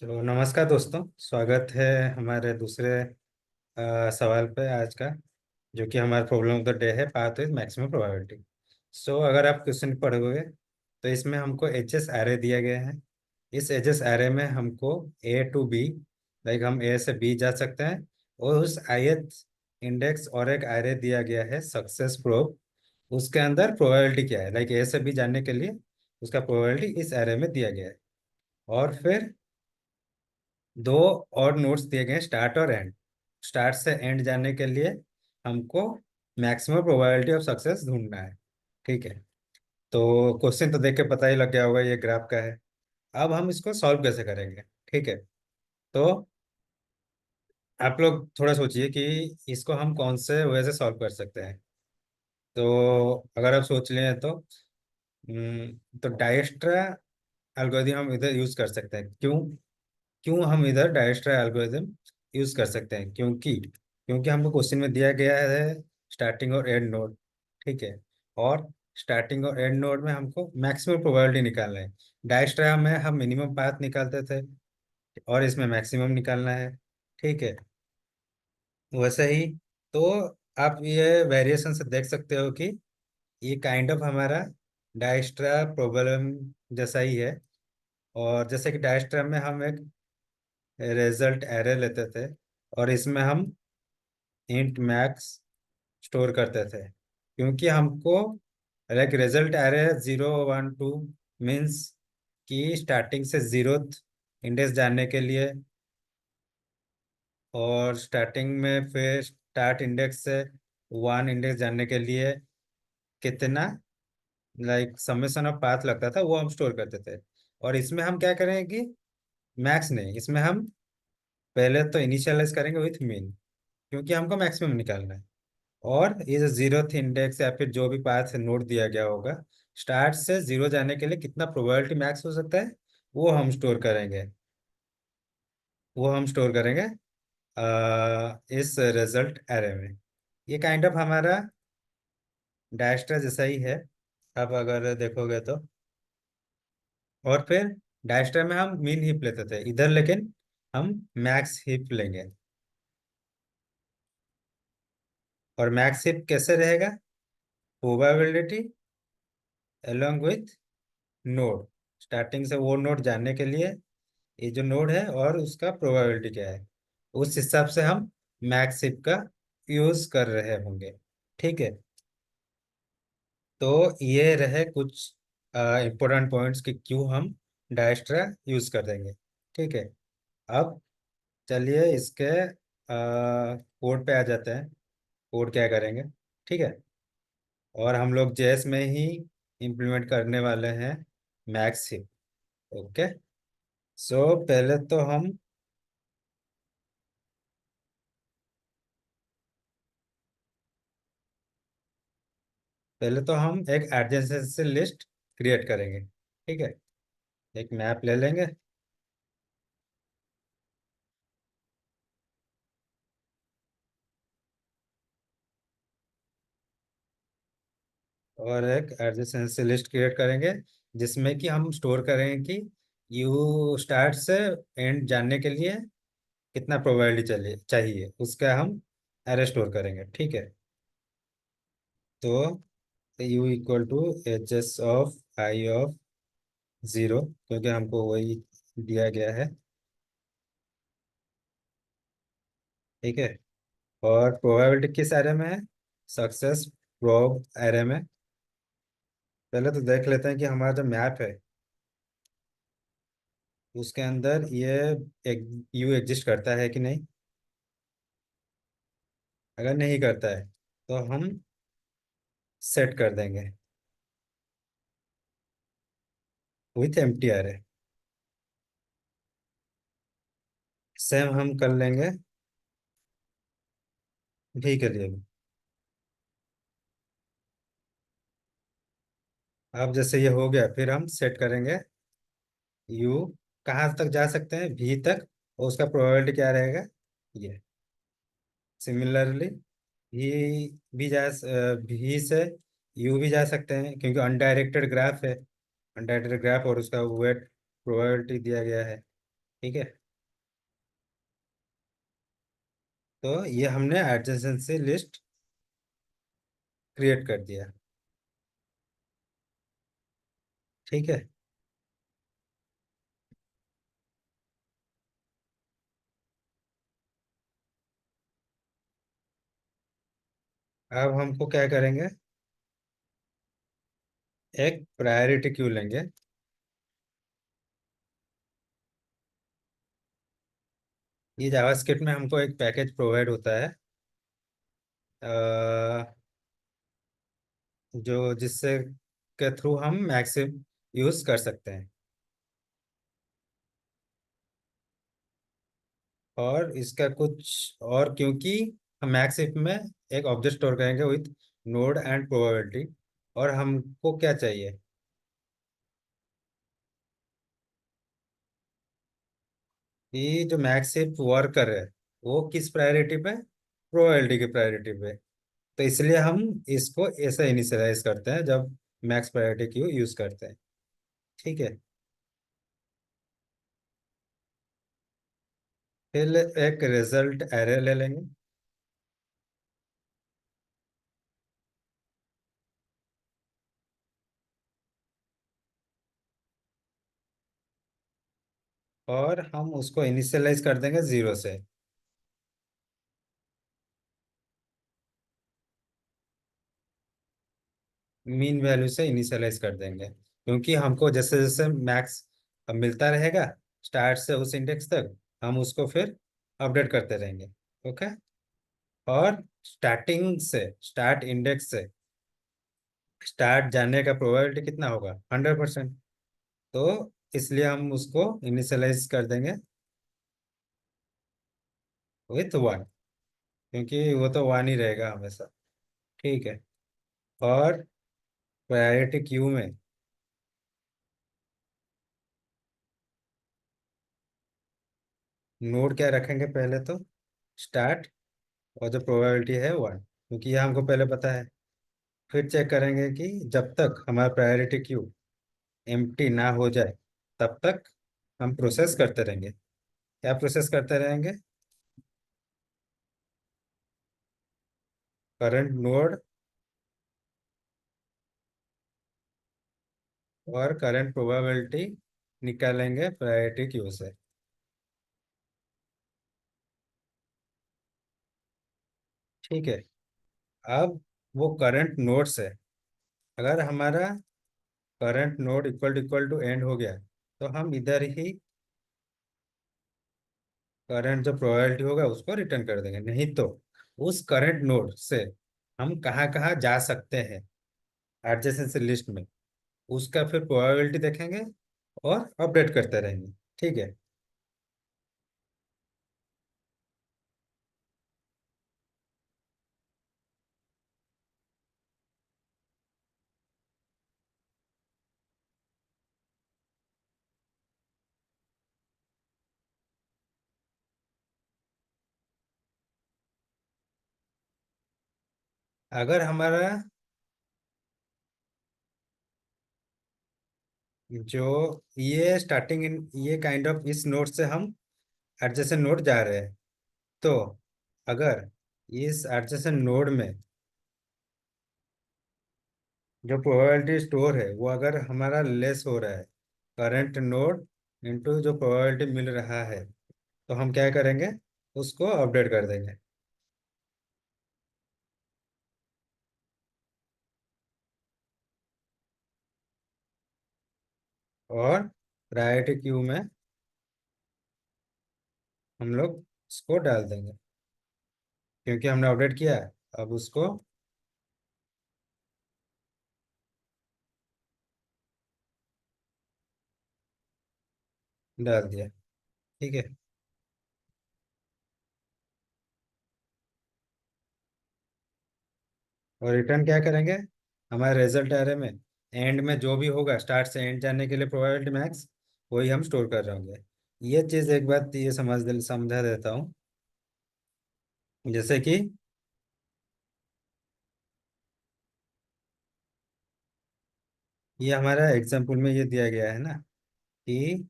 चलो नमस्कार दोस्तों, स्वागत है हमारे दूसरे सवाल पे आज का, जो कि हमारा प्रॉब्लम ऑफ द डे है, पाथ विद मैक्सिमम प्रोबेबिलिटी। सो अगर आप क्वेश्चन पढ़ोगे तो इसमें हमको एच एस एरे दिया गया है। इस एच एस एरे में हमको ए टू बी, लाइक हम ए से बी जा सकते हैं, और उस ith इंडेक्स और एक एरे दिया गया है सक्सेस प्रोब। उसके अंदर प्रोबेबिलिटी क्या है, लाइक ए से बी जाने के लिए उसका प्रोबेबिलिटी इस एरे में दिया गया है। और फिर दो और नोट्स दिए गए हैं, स्टार्ट और एंड। स्टार्ट से एंड जाने के लिए हमको मैक्सिमम प्रोबेबिलिटी ऑफ सक्सेस ढूंढना है। ठीक है, तो क्वेश्चन तो देख के पता ही लग गया होगा ये ग्राफ का है। अब हम इसको सॉल्व कैसे करेंगे? ठीक है, तो आप लोग थोड़ा सोचिए कि इसको हम कौन से वे से सॉल्व कर सकते हैं। तो अगर आप सोच लें तो तो डायस्ट्रा एल्गोरिथम हम इधर यूज कर सकते हैं। क्यों? क्यों हम इधर डायस्ट्रा एल्गोरिथम यूज कर सकते हैं? क्योंकि हमको क्वेश्चन में दिया गया है स्टार्टिंग और एंड नोड। ठीक है, और स्टार्टिंग और एंड नोड में हमको मैक्सिमम प्रोबेबिलिटी निकालना है। डायस्ट्रा में हम मिनिमम पाथ निकालते थे, और इसमें मैक्सिमम निकालना है। ठीक है, वैसे ही तो आप ये वेरिएशन से देख सकते हो कि ये काइंड ऑफ हमारा डायस्ट्रा प्रॉब्लम जैसा ही है। और जैसे कि डायस्ट्रा में हम एक रिजल्ट एरे लेते थे, और इसमें हम इंट मैक्स स्टोर करते थे, क्योंकि हमको लाइक रिजल्ट एरे 0 1 2 मीन्स कि स्टार्टिंग से जीरोथ इंडेक्स जानने के लिए, और स्टार्टिंग में फिर स्टार्ट इंडेक्स से वन इंडेक्स जानने के लिए कितना लाइक समेशन ऑफ पाथ लगता था वो हम स्टोर करते थे। और इसमें हम क्या करेंगे कि मैक्स नहीं, इसमें हम पहले तो इनिशियलाइज करेंगे विथ मीन, क्योंकि हमको मैक्सिमम निकालना है। और ये जो जीरोथ इंडेक्स या फिर जो भी पाथ नोड दिया गया होगा, स्टार्ट से जीरो जाने के लिए कितना प्रोबेबिलिटी मैक्स हो सकता है, वो हम स्टोर करेंगे। इस रिजल्ट एरे में। ये काइंड ऑफ हमारा डायस्ट्रा जैसा ही है, अब अगर देखोगे तो। और फिर डायस्ट्रा में हम मीन हीप लेते थे इधर, लेकिन हम मैक्स हीप लेंगे। और मैक्स हीप कैसे रहेगा? Probability along with node, starting से वो नोड जानने के लिए ये जो नोड है और उसका प्रोबेबिलिटी क्या है, उस हिसाब से हम मैक्स हिप का यूज कर रहे होंगे। ठीक है, तो ये रहे कुछ इंपॉर्टेंट पॉइंट्स कि क्यों हम डायस्ट्रा यूज कर देंगे। ठीक है, अब चलिए इसके कोड पे आ जाते हैं। कोड क्या करेंगे? ठीक है, और हम लोग जेएस में ही इम्प्लीमेंट करने वाले हैं मैक्स हिप। ओके, सो पहले तो हम एक एडजेसेंसी लिस्ट क्रिएट करेंगे। ठीक है, एक मैप ले लेंगे, और एक एडजेसेंसी लिस्ट क्रिएट करेंगे जिसमें कि हम स्टोर करेंगे कि यू स्टार्ट से एंड जानने के लिए कितना प्रोबेबिलिटी चाहिए चाहिए उसका हम एरे स्टोर करेंगे। ठीक है, तो U equal to H S of I of zero, क्योंकि हमको वही दिया गया है। ठीक है, और प्रोबेबिलिटी किस एरे में है? सक्सेस प्रोब एरे में। पहले तो देख लेते हैं कि हमारा जो मैप है उसके अंदर ये एक यू एग्जिस्ट करता है कि नहीं। अगर नहीं करता है तो हम सेट कर देंगे विथ एम्प्टी एरे। सेम हम कर लेंगे भी के लिए भी। अब जैसे ये हो गया, फिर हम सेट करेंगे यू कहाँ तक जा सकते हैं, भी तक, और उसका प्रोबेबिलिटी क्या रहेगा, ये। सिमिलरली भी से यू भी जा सकते हैं, क्योंकि अनडायरेक्टेड ग्राफ है। अनडायरेक्टेड ग्राफ और उसका वेट प्रोबेबिलिटी दिया गया है। ठीक है। तो ये हमने एडजेसेंसी लिस्ट क्रिएट कर दिया। ठीक है। अब हमको क्या करेंगे, एक प्रायोरिटी क्यू लेंगे। ये जावास्क्रिप्ट में हमको एक पैकेज प्रोवाइड होता है, जो जिससे के थ्रू हम मैक्सिम यूज कर सकते हैं। और इसका कुछ और, क्योंकि हम मैक्सिफ में एक ऑब्जेक्ट स्टोर करेंगे विथ नोड एंड प्रोबेबिलिटी। और हमको क्या चाहिए, कि जो मैक्सिफ वर्कर है वो किस प्रायोरिटी पे, प्रोबेबिलिटी की प्रायोरिटी पे। तो इसलिए हम इसको ऐसा इनिशियलाइज करते हैं जब मैक्स प्रायोरिटी क्यू यूज करते हैं। ठीक है। फिर एक रिजल्ट एरे ले लेंगे। और हम उसको इनिशियलाइज कर देंगे जीरो से। मीन वैल्यू से इनिशियलाइज कर देंगे, क्योंकि हमको जैसे जैसे मैक्स मिलता रहेगा स्टार्ट से उस इंडेक्स तक, हम उसको फिर अपडेट करते रहेंगे। ओके। और स्टार्टिंग से, स्टार्ट इंडेक्स से स्टार्ट जाने का प्रोबेबिलिटी कितना होगा, 100%। तो इसलिए हम उसको इनिशियलाइज कर देंगे विथ वन, क्योंकि वो तो वन ही रहेगा हमेशा। ठीक है। और प्रायोरिटी क्यू में नोड क्या रखेंगे, पहले तो स्टार्ट, और जो प्रोबेबिलिटी है वन, क्योंकि ये हमको पहले पता है। फिर चेक करेंगे कि जब तक हमारा प्रायोरिटी क्यू एम्प्टी ना हो जाए तब तक हम प्रोसेस करते रहेंगे। क्या प्रोसेस करते रहेंगे, करंट नोड और करंट प्रोबेबिलिटी निकालेंगे प्रायोरिटी क्यू से। ठीक है। अब वो करंट नोड से, अगर हमारा current node equal to end हो गया, तो हम इधर ही करंट जो प्रोबेबिलिटी होगा उसको रिटर्न कर देंगे। नहीं तो उस करंट नोड से हम कहाँ कहाँ जा सकते हैं एडजेसेंसी लिस्ट में, उसका फिर प्रोबेबिलिटी देखेंगे और अपडेट करते रहेंगे। ठीक है। अगर हमारा जो ये स्टार्टिंग इन ये काइंड ऑफ इस नोड से हम एडजेसेंट नोड जा रहे हैं, तो अगर इस एडजेसेंट नोड में जो प्रोबेबिलिटी स्टोर है वो अगर हमारा लेस हो रहा है करंट नोड इनटू जो प्रोबेबिलिटी मिल रहा है, तो हम क्या करेंगे, उसको अपडेट कर देंगे। और प्रायोरिटी क्यू में हम लोग उसको डाल देंगे, क्योंकि हमने अपडेट किया है। अब उसको डाल दिया। ठीक है। और रिटर्न क्या करेंगे, हमारे रिजल्ट एरे में एंड में जो भी होगा स्टार्ट से एंड जाने के लिए प्रोबेबिलिटी मैक्स, वही हम स्टोर कर रहे होंगे। ये चीज़ एक बात ये समझा देता हूँ। जैसे कि ये हमारा एग्जाम्पल में ये दिया गया है ना, कि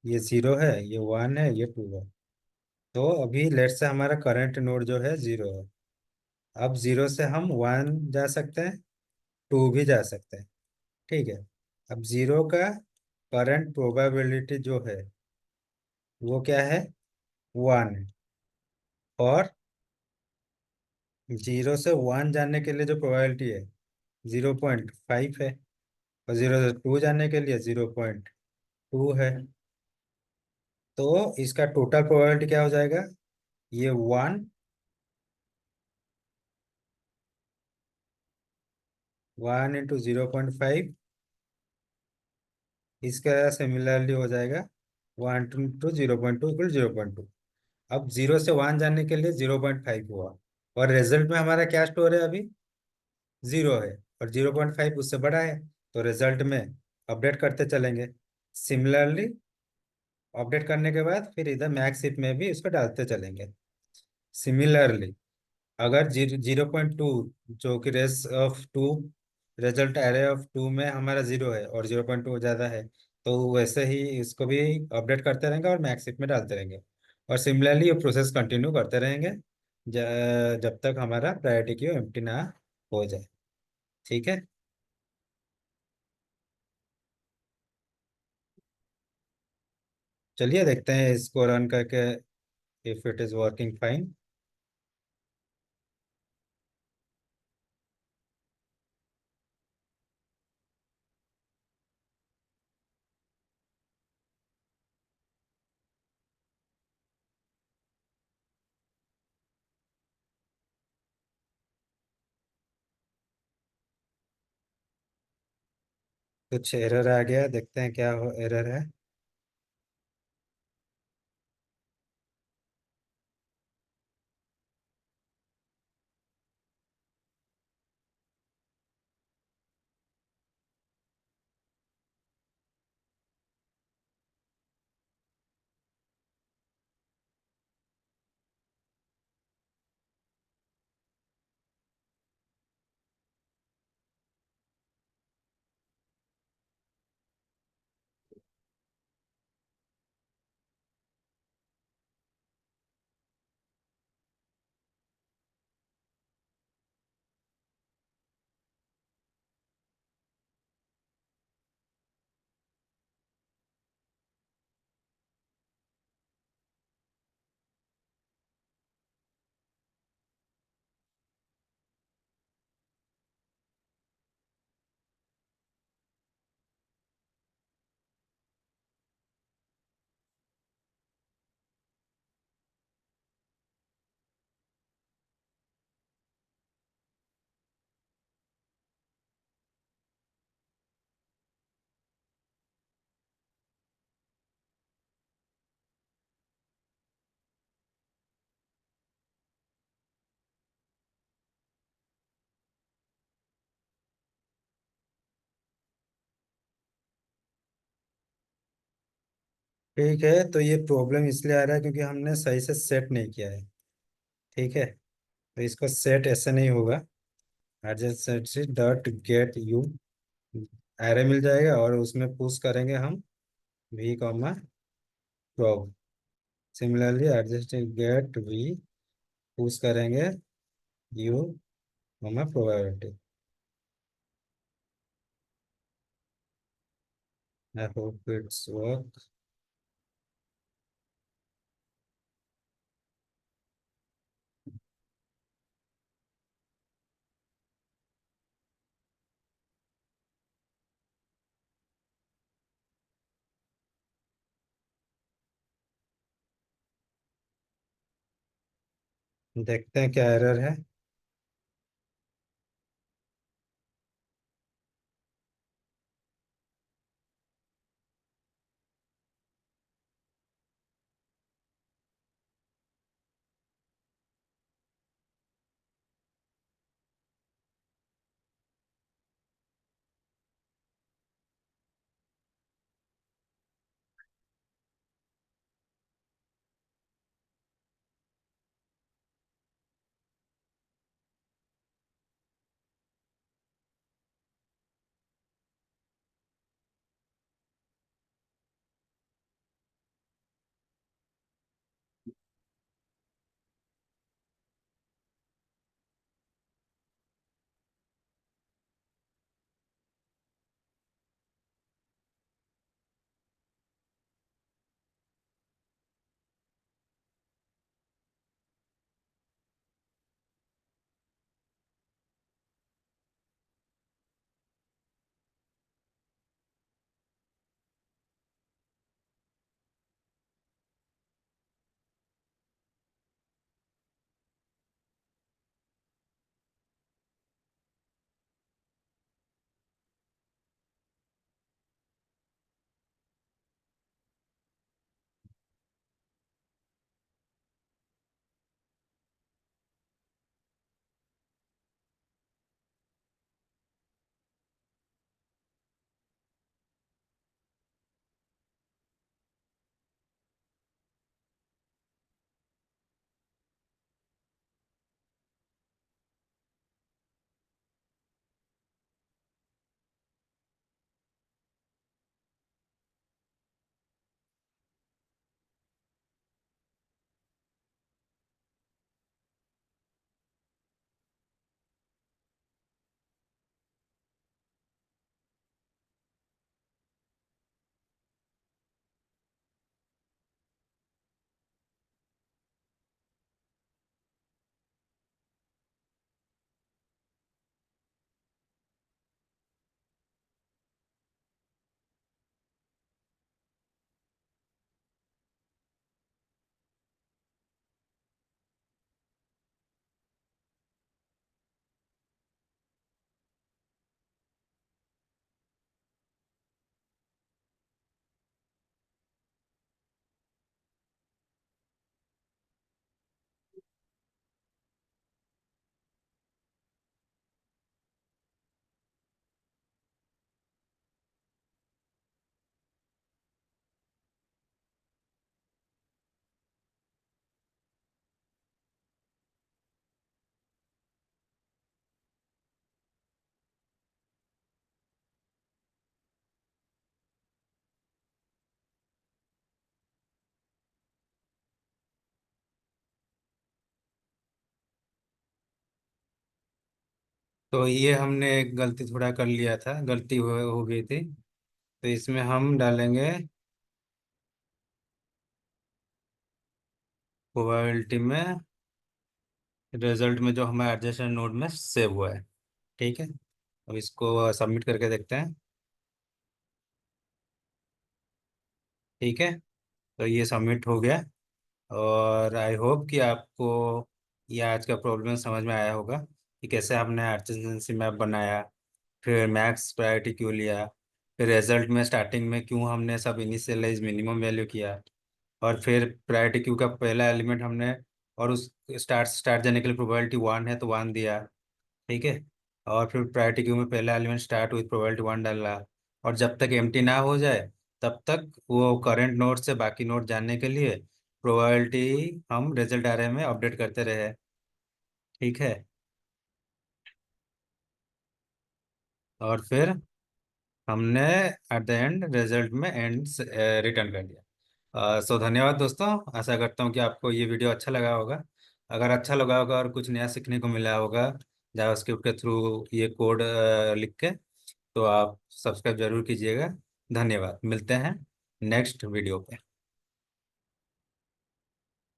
ये 0 है, ये 1 है, ये 2 है। तो अभी लेट से हमारा करंट नोड जो है 0 है। अब 0 से हम 1 जा सकते हैं, 2 भी जा सकते हैं। ठीक है। अब 0 का करंट प्रोबेबिलिटी जो है वो क्या है, 1 है। और 0 से 1 जाने के लिए जो प्रोबेबिलिटी है 0.5 है। और 0 से 2 जाने के लिए 0.2 है। तो इसका टोटल प्रोबेबिलिटी क्या हो जाएगा, ये 1 इंटू 0.5, इसका सिमिलरली हो जाएगा 1 इंटू 0.2 इक्वल 0.2। अब 0 से 1 जाने के लिए 0.5 हुआ। और रिजल्ट में हमारा क्या स्टोर है अभी, 0 है। और 0.5 उससे बड़ा है। तो रिजल्ट में अपडेट करते चलेंगे। सिमिलरली अपडेट करने के बाद फिर इधर मैक्स इफ में भी उसको डालते चलेंगे। सिमिलरली अगर 0.2, जो कि res of two, result array of two में हमारा 0 है और 0.2 ज़्यादा है, तो वैसे ही इसको भी अपडेट करते रहेंगे और मैक्सिट में डालते रहेंगे। और सिमिलरली ये प्रोसेस कंटिन्यू करते रहेंगे जब तक हमारा प्रायोरिटी क्यू एम्प्टी ना हो जाए। ठीक है। चलिए देखते हैं इसको रन करके, if it is working fine. कुछ एरर आ गया, देखते हैं क्या एरर है। ठीक है, तो ये प्रॉब्लम इसलिए आ रहा है क्योंकि हमने सही से सेट नहीं किया है। ठीक है, तो इसको सेट ऐसे नहीं होगा। एडजस्ट सेट से डॉट गेट यू एरे मिल जाएगा और उसमें पुश करेंगे हम v comma prob. Similarly adjust get v, push करेंगे u comma probability. I hope it's work. देखते हैं क्या एरर है। तो ये हमने एक गलती थोड़ा कर लिया था, गलती हो गई थी। तो इसमें हम डालेंगे प्रोबेबिलिटी में, रिजल्ट में जो हमारे एडजेसेंट नोड में सेव हुआ है। ठीक है, अब इसको सबमिट करके देखते हैं। ठीक है, तो ये सबमिट हो गया। और आई होप कि आपको ये आज का प्रॉब्लम समझ में आया होगा कि कैसे हमने एडजेसेंसी मैप बनाया, फिर मैक्स प्रायोरिटी क्यों लिया, फिर रिजल्ट में स्टार्टिंग में क्यों हमने सब इनिशियलाइज मिनिमम वैल्यू किया, और फिर प्रायोरिटी क्यू का पहला एलिमेंट हमने, और उस स्टार्ट स्टार्ट जाने के लिए प्रोबेबिलिटी 1 है तो 1 दिया। ठीक है, और फिर प्रायोरिटी क्यू में पहला एलिमेंट स्टार्ट विथ प्रोबेबिलिटी 1 डाला। और जब तक एम्प्टी ना हो जाए तब तक वो करंट नोड से बाकी नोड जानने के लिए प्रोबेबिलिटी हम रिजल्ट आ रहे में अपडेट करते रहे। ठीक है, और फिर हमने एट द एंड रिजल्ट में एंड रिटर्न कर दिया। सो धन्यवाद दोस्तों, आशा करता हूँ कि आपको ये वीडियो अच्छा लगा होगा। अगर अच्छा लगा होगा और कुछ नया सीखने को मिला होगा जावास्क्रिप्ट के थ्रू ये कोड लिख के, तो आप सब्सक्राइब जरूर कीजिएगा। धन्यवाद, मिलते हैं नेक्स्ट वीडियो पे।